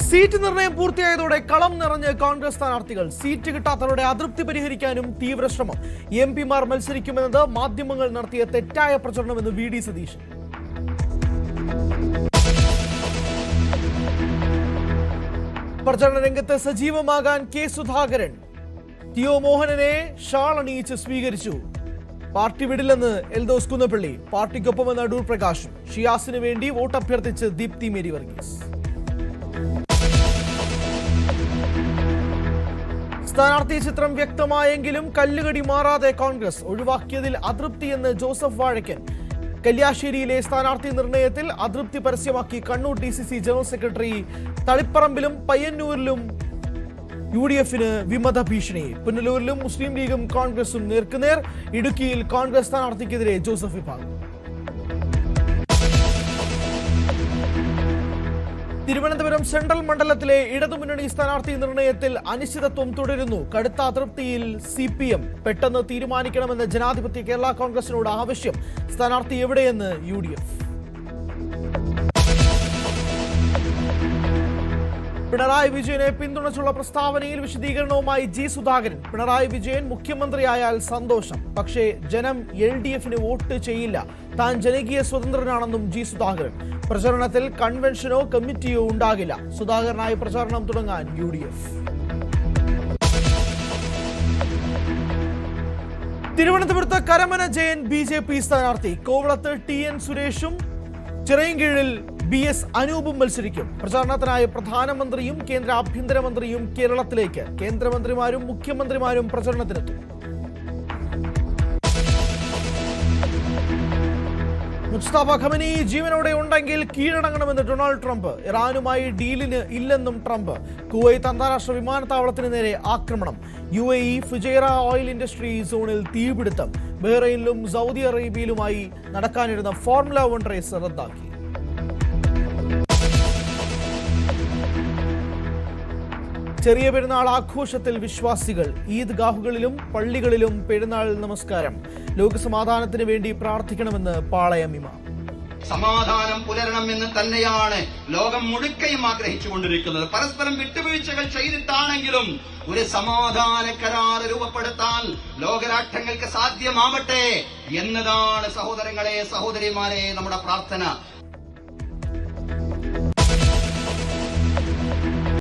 Seat നിർണയം പൂർത്തിയായതോടെ കളം നിറഞ്ഞ് കോൺഗ്രസ് സ്ഥാനാർത്ഥികൾ. സീറ്റ് കിട്ടാത്തവരുടെ അതൃപ്തി പരിഹരിക്കാനും തീവ്ര ശ്രമം. എംപിമാർ മത്സരിക്കുമെന്നത് മാധ്യമങ്ങൾ നടത്തിയ തെറ്റായ പ്രചരണമെന്ന് വി ഡി സതീശൻ. പ്രചരണ രംഗത്ത് സജീവമാകാൻ കെ സുധാകരൻ. ടിഒ മോഹനനെ ഷാൾ അണിയിച്ച് സ്വീകരിച്ചു. പാർട്ടി വിടില്ലെന്ന് എൽദോസ് കുന്നപ്പള്ളി. പാർട്ടിക്കൊപ്പമെന്ന് അടൂർ പ്രകാശും. ഷിയാസിന് വേണ്ടി വോട്ട് അഭ്യർത്ഥിച്ച് ദീപ്തി മേരി വർഗീസ്. സ്ഥാനാർത്ഥി ചിത്രം വ്യക്തമായെങ്കിലും കല്ലുകടി മാറാതെ കോൺഗ്രസ്. ഒഴിവാക്കിയതിൽ അതൃപ്തിയെന്ന് ജോസഫ് വാഴക്കൻ. കല്യാശ്ശേരിയിലെ സ്ഥാനാർത്ഥി നിർണയത്തിൽ അതൃപ്തി പരസ്യമാക്കി കണ്ണൂർ DCC ജനറൽ സെക്രട്ടറി. തളിപ്പറമ്പിലും പയ്യന്നൂരിലും UDFന് വിമത ഭീഷണി. പുനലൂരിലും മുസ്ലിം ലീഗും കോൺഗ്രസും നേർക്കുനേർ. ഇടുക്കിയിൽ കോൺഗ്രസ് സ്ഥാനാർത്ഥിക്കെതിരെ ജോസഫ് വിഭാഗം. തിരുവനന്തപുരം സെൻട്രൽ മണ്ഡലത്തിലെ ഇടതുമുന്നണി സ്ഥാനാർത്ഥി നിർണയത്തിൽ അനിശ്ചിതത്വം തുടരുന്നു. കടുത്ത അതൃപ്തിയിൽ CPM. പെട്ടെന്ന് തീരുമാനിക്കണമെന്ന് ജനാധിപത്യ കേരള കോൺഗ്രസിനോട് ആവശ്യം. സ്ഥാനാർത്ഥി എവിടെയെന്ന് UDF. പിണറായി വിജയനെ പിന്തുണച്ചുള്ള പ്രസ്താവനയിൽ വിശദീകരണവുമായി G സുധാകരൻ. പിണറായി വിജയൻ മുഖ്യമന്ത്രിയായാൽ സന്തോഷം, പക്ഷേ ജനം LDFന് വോട്ട് ചെയ്യില്ല. താൻ ജനകീയ സ്വതന്ത്രനാണെന്നും G സുധാകരൻ. പ്രചരണത്തിൽ കൺവെൻഷനോ കമ്മിറ്റിയോ ഉണ്ടാകില്ല. സുധാകരനായി പ്രചാരണം തുടങ്ങാൻ UDF. തിരുവനന്തപുരത്ത് കരമന ജയൻ BJP സ്ഥാനാർത്ഥി. കോവളത്ത് TN സുരേഷും ചിറയൻകീഴിൽ BS അനൂപും മത്സരിക്കും. പ്രചാരണത്തിനായി പ്രധാനമന്ത്രിയും കേന്ദ്ര ആഭ്യന്തരമന്ത്രിയും കേരളത്തിലേക്ക്. കേന്ദ്രമന്ത്രിമാരും മുഖ്യമന്ത്രിമാരും പ്രചരണത്തിനെത്തും. മുസ്തഫ ഖമനി ജീവനോടെ ഉണ്ടെങ്കിൽ കീഴടങ്ങണമെന്ന് ഡൊണാൾഡ് ട്രംപ്. ഇറാനുമായി ഡീലിന് ഇല്ലെന്നും ട്രംപ്. കുവൈത്ത് അന്താരാഷ്ട്ര വിമാനത്താവളത്തിന് നേരെ ആക്രമണം. UAE ഫുജൈറ ഓയിൽ ഇൻഡസ്ട്രി സോണിൽ തീപിടുത്തം. ബഹ്റൈനിലും സൗദി അറേബ്യയിലുമായി നടക്കാനിരുന്ന ഫോർമുല 1 റേസ് റദ്ദാക്കി. ചെറിയ പെരുന്നാൾ ആഘോഷത്തിൽ വിശ്വാസികൾ. ഈദ്ഗാഹുകളിലും പള്ളികളിലും പെരുന്നാൾ നമസ്കാരം. ലോകസമാധാനത്തിന് വേണ്ടി പ്രാർത്ഥിക്കണമെന്ന് പാളയം ഇമാം. സമാധാനം പുലരണമെന്ന് തന്നെയാണ് ലോകം മുഴുക്കയും ആഗ്രഹിച്ചുകൊണ്ടിരിക്കുന്നത്. പരസ്പരം വിട്ടുവീഴ്ചകൾ ചെയ്തിട്ടാണെങ്കിലും ഒരു സമാധാന കരാർ രൂപപ്പെടുത്താൻ ലോകരാഷ്ട്രങ്ങൾക്ക് സാധ്യമാവട്ടെ എന്നതാണ് സഹോദരങ്ങളെ, സഹോദരിമാരെ, നമ്മുടെ പ്രാർത്ഥന.